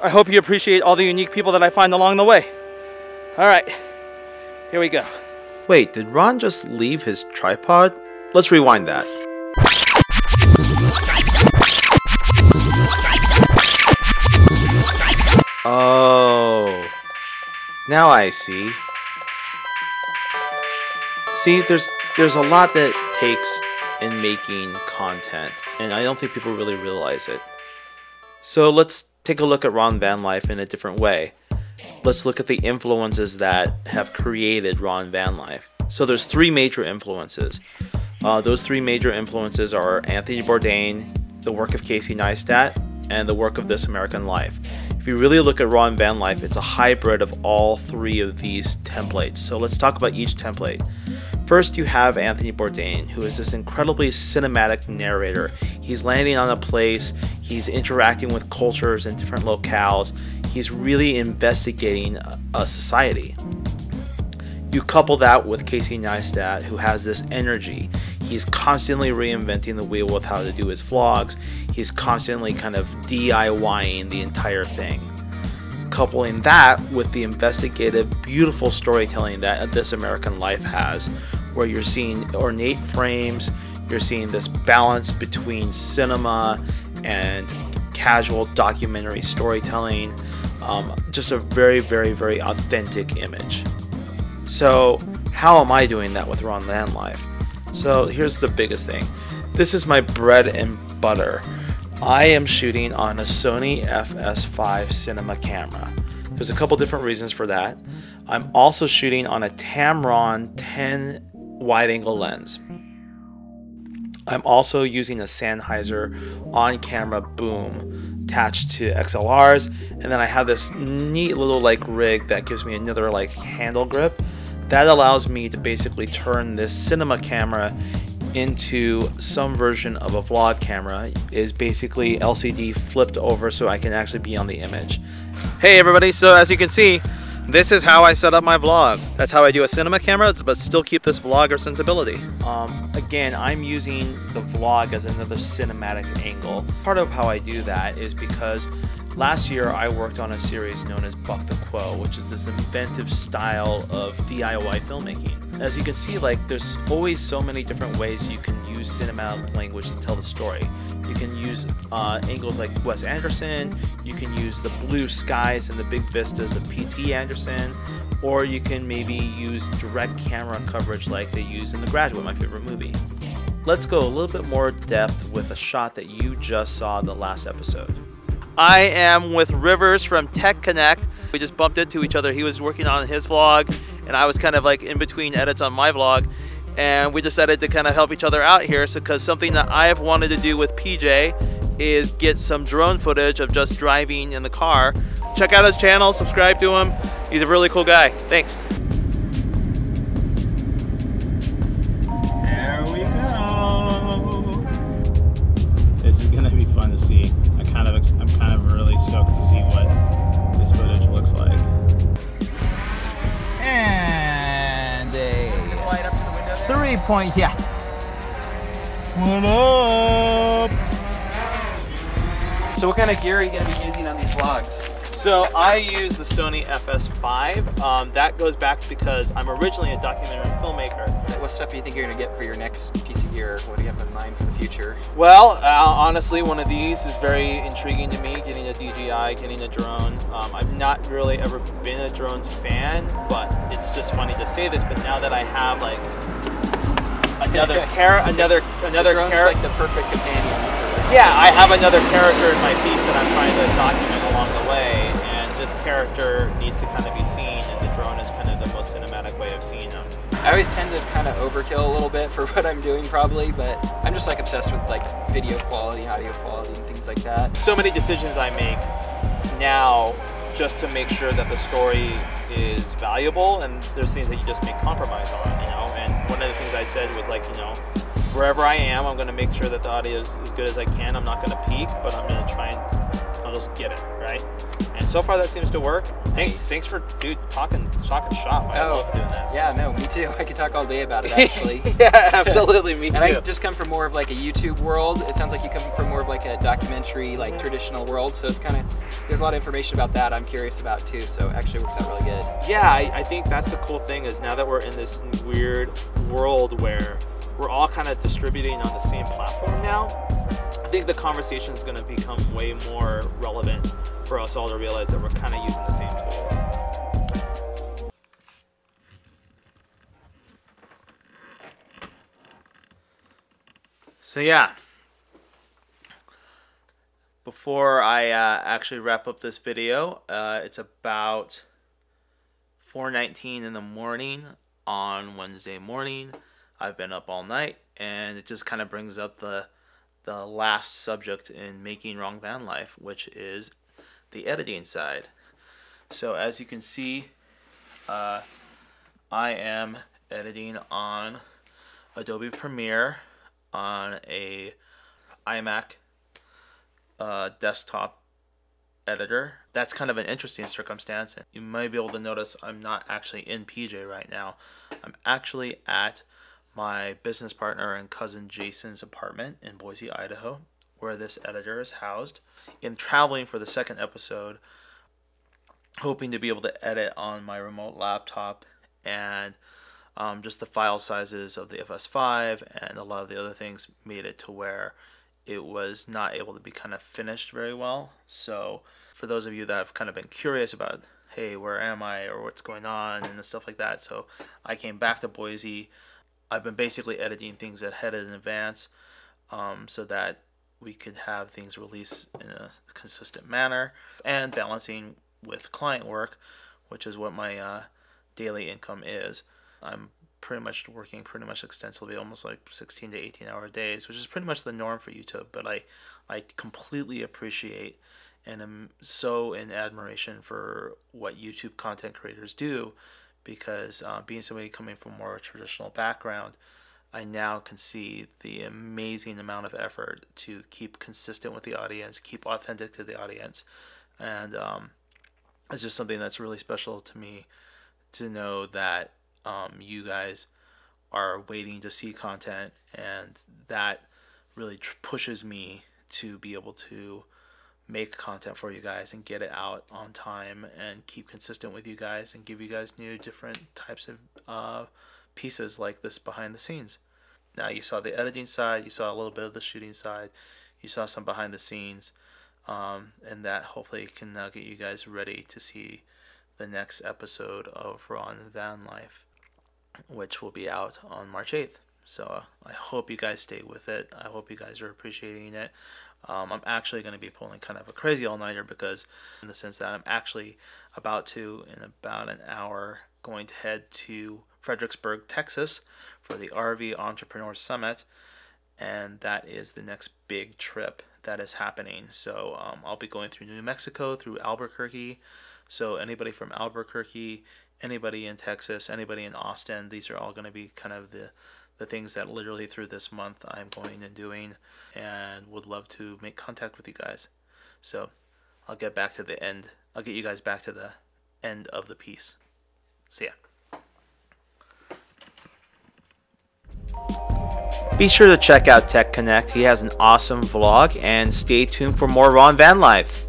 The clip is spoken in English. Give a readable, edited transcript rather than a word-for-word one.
I hope you appreciate all the unique people that I find along the way. All right, here we go. Wait, did Ron just leave his tripod? Let's rewind that. Oh, now I see. See, there's a lot that it takes in making content, and I don't think people really realize it. So let's take a look at RonVanLife in a different way. Let's look at the influences that have created RonVanLife. So there's three major influences. Those three major influences are Anthony Bourdain, the work of Casey Neistat, and the work of This American Life. If you really look at RonVanLife, it's a hybrid of all three of these templates. So let's talk about each template. First, you have Anthony Bourdain, who is this incredibly cinematic narrator. He's landing on a place, he's interacting with cultures in different locales, he's really investigating a society. You couple that with Casey Neistat, who has this energy. He's constantly reinventing the wheel with how to do his vlogs. He's constantly kind of DIYing the entire thing. Coupling that with the investigative, beautiful storytelling that This American Life has, where you're seeing ornate frames, you're seeing this balance between cinema and casual documentary storytelling, just a very, very, very authentic image. So how am I doing that with RonVanLife? So here's the biggest thing. This is my bread and butter. I am shooting on a Sony FS5 cinema camera. There's a couple different reasons for that. I'm also shooting on a Tamron 10 wide-angle lens. I'm also using a Sennheiser on-camera boom attached to XLRs, and then I have this neat little rig that gives me another handle grip. That allows me to basically turn this cinema camera into some version of a vlog camera. Is basically LCD flipped over so I can actually be on the image. Hey everybody, so as you can see, this is how I set up my vlog. That's how I do a cinema camera, but still keep this vlogger sensibility. Again, I'm using the vlog as another cinematic angle. Part of how I do that is because last year I worked on a series known as Buck the Quo, which is this inventive style of DIY filmmaking. As you can see, there's always so many different ways you can use cinematic language to tell the story. You can use angles like Wes Anderson, you can use the blue skies and the big vistas of P.T. Anderson, or you can maybe use direct camera coverage like they use in The Graduate, my favorite movie. Let's go a little bit more depth with a shot that you just saw in the last episode. I am with Rivers from Tech Connect. We just bumped into each other. He was working on his vlog, and I was kind of in between edits on my vlog. And we decided to kind of help each other out here, because something that I have wanted to do with PJ is get some drone footage of just driving in the car. Check out his channel, subscribe to him. He's a really cool guy. Thanks. There we go. This is gonna be fun to see. I'm kind of really stoked to see what this footage looks like. And a 3-point, yeah. What up? So what kind of gear are you going to be using on these vlogs? So I use the Sony FS5. That goes back because I'm originally a documentary filmmaker. What stuff do you think you're going to get for your next piece of gear? What do you have in mind for the future? Well, honestly, one of these is very intriguing to me, getting a DJI, getting a drone. I've not really ever been a drone fan, but it's just funny to say this, but now that I have another character, like the perfect companion. Yeah, I have another character in my piece that I'm trying to document along the way, and this character needs to kind of be seen, and the drone is kind of the most cinematic way of seeing them. I always tend to kind of overkill a little bit for what I'm doing probably, but I'm just obsessed with video quality, audio quality, and things like that. So many decisions I make now just to make sure that the story is valuable, and there's things that you just make compromise on, and one of the things I said was wherever I am, I'm going to make sure that the audio is as good as I can. I'm not going to peak, but I'm going to try and I'll just get it, right? And so far that seems to work. Thanks for talking shop. I love doing that. Yeah, no, me too. I could talk all day about it actually. Yeah, absolutely, me too. And I just come from more of a YouTube world. It sounds like you come from more of a documentary, traditional world. So it's kind of there's a lot of information about that I'm curious about too, so it actually works out really good. Yeah, I think that's the cool thing is now that we're in this weird world where we're all kind of distributing on the same platform now, I think the conversation is going to become way more relevant for us all to realize that we're kind of using the same tools. So yeah, before I actually wrap up this video, it's about 4:19 in the morning on Wednesday morning. I've been up all night, and it just kind of brings up the last subject in making RonVanLife, which is the editing side. So as you can see, I am editing on Adobe Premiere on a iMac desktop editor. That's kind of an interesting circumstance. You might be able to notice I'm not actually in PJ right now. I'm actually at my business partner and cousin Jason's apartment in Boise, Idaho, where this editor is housed. In traveling for the second episode, hoping to be able to edit on my remote laptop, and just the file sizes of the FS5 and a lot of the other things made it to where it was not able to be kind of finished very well. So for those of you that have kind of been curious about, hey, where am I or what's going on and stuff like that, so I came back to Boise. I've been basically editing things ahead in advance so that we could have things released in a consistent manner, and balancing with client work, which is what my daily income is. I'm pretty much working pretty much extensively, almost like 16 to 18 hour days, which is pretty much the norm for YouTube. But I completely appreciate and am so in admiration for what YouTube content creators do, because being somebody coming from a more traditional background, I now can see the amazing amount of effort to keep consistent with the audience, keep authentic to the audience, and it's just something that's really special to me to know that you guys are waiting to see content, and that really pushes me to be able to make content for you guys and get it out on time and keep consistent with you guys and give you guys new different types of pieces like this behind the scenes. Now you saw the editing side, you saw a little bit of the shooting side, you saw some behind the scenes, and that hopefully can now get you guys ready to see the next episode of RonVanLife, which will be out on March 8th. So I hope you guys stay with it. I hope you guys are appreciating it. I'm actually going to be pulling kind of a crazy all-nighter, because in the sense that I'm actually about to, in about an hour, going to head to Fredericksburg, Texas for the RV Entrepreneur Summit, and that is the next big trip that is happening. So I'll be going through New Mexico, through Albuquerque. So anybody from Albuquerque, anybody in Texas, anybody in Austin, these are all going to be kind of the things that literally through this month I'm going and doing, and would love to make contact with you guys. So I'll get back to the end. I'll get you guys back to the end of the piece. See ya. Be sure to check out Tech Connect. He has an awesome vlog, and stay tuned for more RonVanLife.